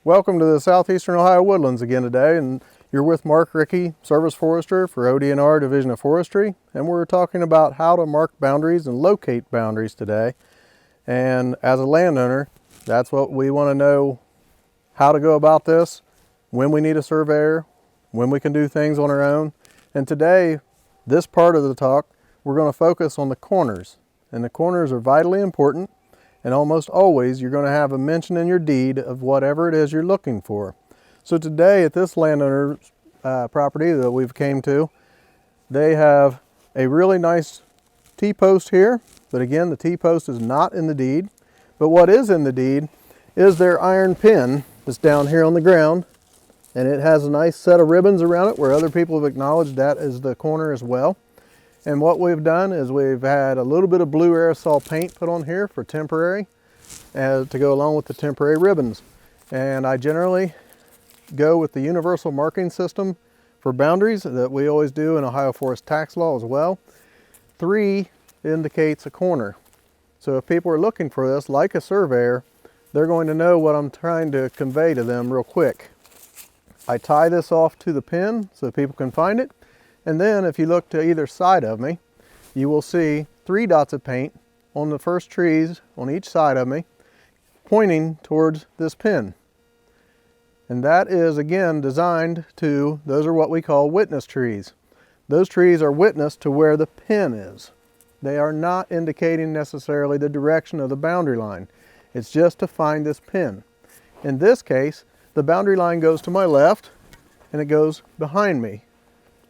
Welcome to the Southeastern Ohio Woodlands again today, and you're with Mark Rickey, Service Forester for ODNR Division of Forestry, and we're talking about how to mark boundaries and locate boundaries today. And as a landowner, that's what we want to know, how to go about this, when we need a surveyor, when we can do things on our own. And today, this part of the talk, we're going to focus on the corners. And the corners are vitally important, and almost always you're going to have a mention in your deed of whatever it is you're looking for. So today at this landowner's property that we've came to, they have a really nice T-post here, but again the T-post is not in the deed. But what is in the deed is their iron pin that's down here on the ground, and it has a nice set of ribbons around it where other people have acknowledged that as the corner as well. And what we've done is we've had a little bit of blue aerosol paint put on here for temporary, to go along with the temporary ribbons. And I generally go with the universal marking system for boundaries that we always do in Ohio Forest Tax Law as well. 3 indicates a corner. So if people are looking for this, like a surveyor, they're going to know what I'm trying to convey to them real quick. I tie this off to the pin so people can find it. And then if you look to either side of me, you will see 3 dots of paint on the first trees on each side of me, pointing towards this pin. And that is again designed to, those are what we call witness trees. Those trees are witness to where the pin is. They are not indicating necessarily the direction of the boundary line. It's just to find this pin. In this case, the boundary line goes to my left and it goes behind me.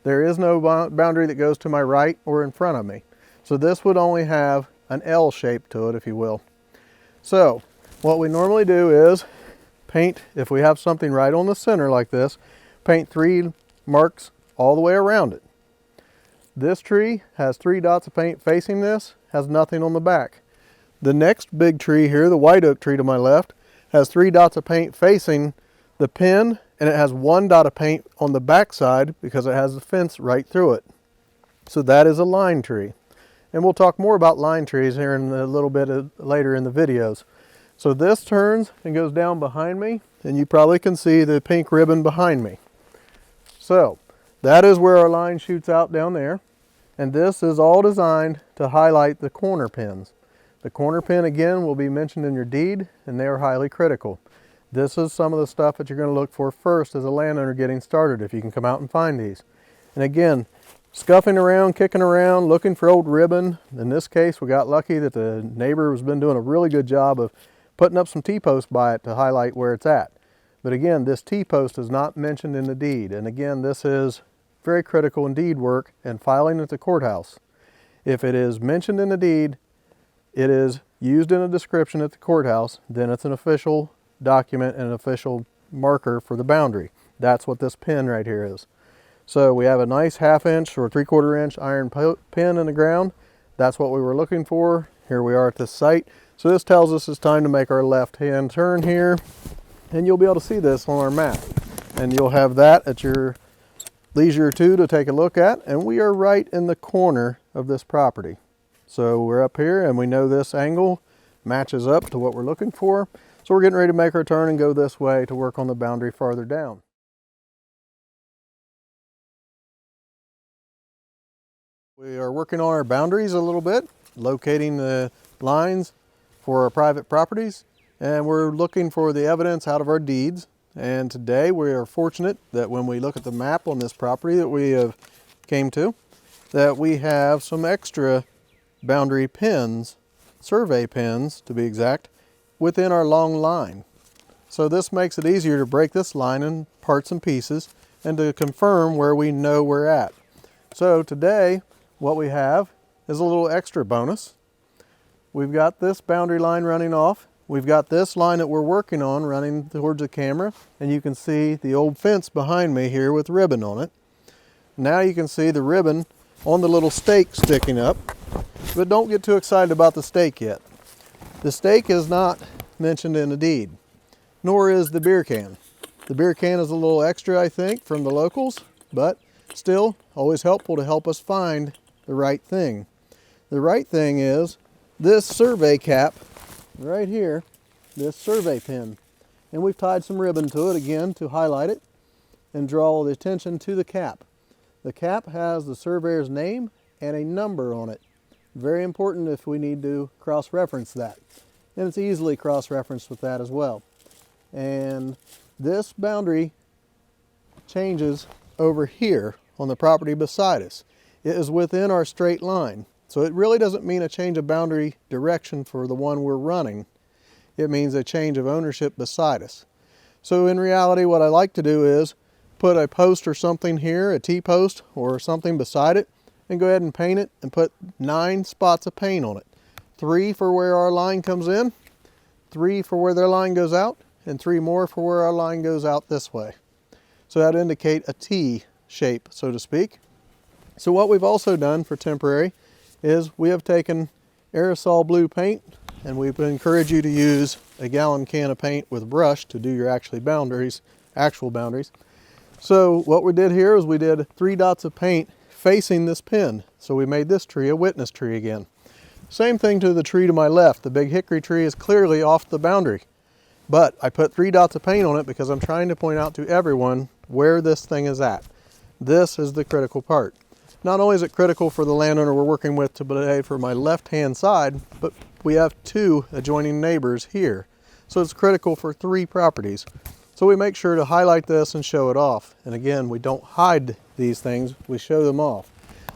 There is no boundary that goes to my right or in front of me. So this would only have an L shape to it, if you will. So what we normally do is paint, if we have something right on the center like this, paint 3 marks all the way around it. This tree has 3 dots of paint facing this, has nothing on the back. The next big tree here, the white oak tree to my left, has 3 dots of paint facing the pin, and it has 1 dot of paint on the back side because it has the fence right through it. So that is a line tree. And we'll talk more about line trees here in a little bit later in the videos. So this turns and goes down behind me, and you probably can see the pink ribbon behind me. So that is where our line shoots out down there. And this is all designed to highlight the corner pins. The corner pin again will be mentioned in your deed, and they are highly critical. This is some of the stuff that you're going to look for first as a landowner getting started, if you can come out and find these. And again, scuffing around, kicking around, looking for old ribbon. In this case, we got lucky that the neighbor has been doing a really good job of putting up some T-posts by it to highlight where it's at. But again, this T-post is not mentioned in the deed. And again, this is very critical in deed work and filing at the courthouse. If it is mentioned in the deed, it is used in a description at the courthouse, then it's an official document and an official marker for the boundary. That's what this pin right here is. So we have a nice 1/2 inch or 3/4 inch iron pin in the ground. That's what we were looking for. Here we are at this site. So this tells us it's time to make our left hand turn here, and you'll be able to see this on our map. And you'll have that at your leisure too to take a look at. And we are right in the corner of this property. So we're up here and we know this angle matches up to what we're looking for. So we're getting ready to make our turn and go this way to work on the boundary farther down. We are working on our boundaries a little bit, locating the lines for our private properties, and we're looking for the evidence out of our deeds. And today we are fortunate that when we look at the map on this property that we have came to, that we have some extra boundary pins, survey pins to be exact, within our long line. So this makes it easier to break this line in parts and pieces and to confirm where we know we're at. So today what we have is a little extra bonus. We've got this boundary line running off. We've got this line that we're working on running towards the camera, and you can see the old fence behind me here with ribbon on it. Now you can see the ribbon on the little stake sticking up, but don't get too excited about the stake yet. The stake is not mentioned in the deed, nor is the beer can. The beer can is a little extra, I think, from the locals, but still always helpful to help us find the right thing. The right thing is this survey cap right here, this survey pin. And we've tied some ribbon to it again to highlight it and draw the attention to the cap. The cap has the surveyor's name and a number on it. Very important if we need to cross-reference that. And it's easily cross-referenced with that as well. And this boundary changes over here on the property beside us. It is within our straight line. So it really doesn't mean a change of boundary direction for the one we're running. It means a change of ownership beside us. So in reality, what I like to do is put a post or something here, a T-post or something beside it, and go ahead and paint it and put 9 spots of paint on it. 3 for where our line comes in, 3 for where their line goes out, and 3 more for where our line goes out this way. So that indicate a T shape, so to speak. So what we've also done for temporary is we have taken aerosol blue paint, and we would encourage you to use a gallon can of paint with brush to do your actual boundaries. So what we did here is we did 3 dots of paint facing this pin. So we made this tree a witness tree again. Same thing to the tree to my left. The big hickory tree is clearly off the boundary. But I put 3 dots of paint on it because I'm trying to point out to everyone where this thing is at. This is the critical part. Not only is it critical for the landowner we're working with today for my left-hand side, but we have 2 adjoining neighbors here. So it's critical for 3 properties. So we make sure to highlight this and show it off. And again, we don't hide these things, we show them off.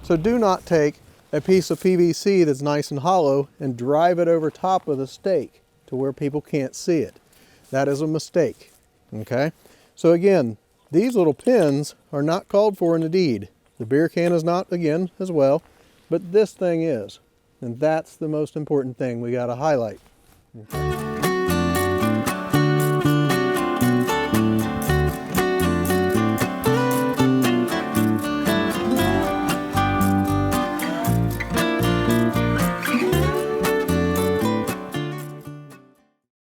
So do not take a piece of PVC that's nice and hollow and drive it over top of the stake to where people can't see it. That is a mistake, okay? So again, these little pins are not called for in the deed. The beer can is not, again, as well, but this thing is. And that's the most important thing we gotta highlight. Okay.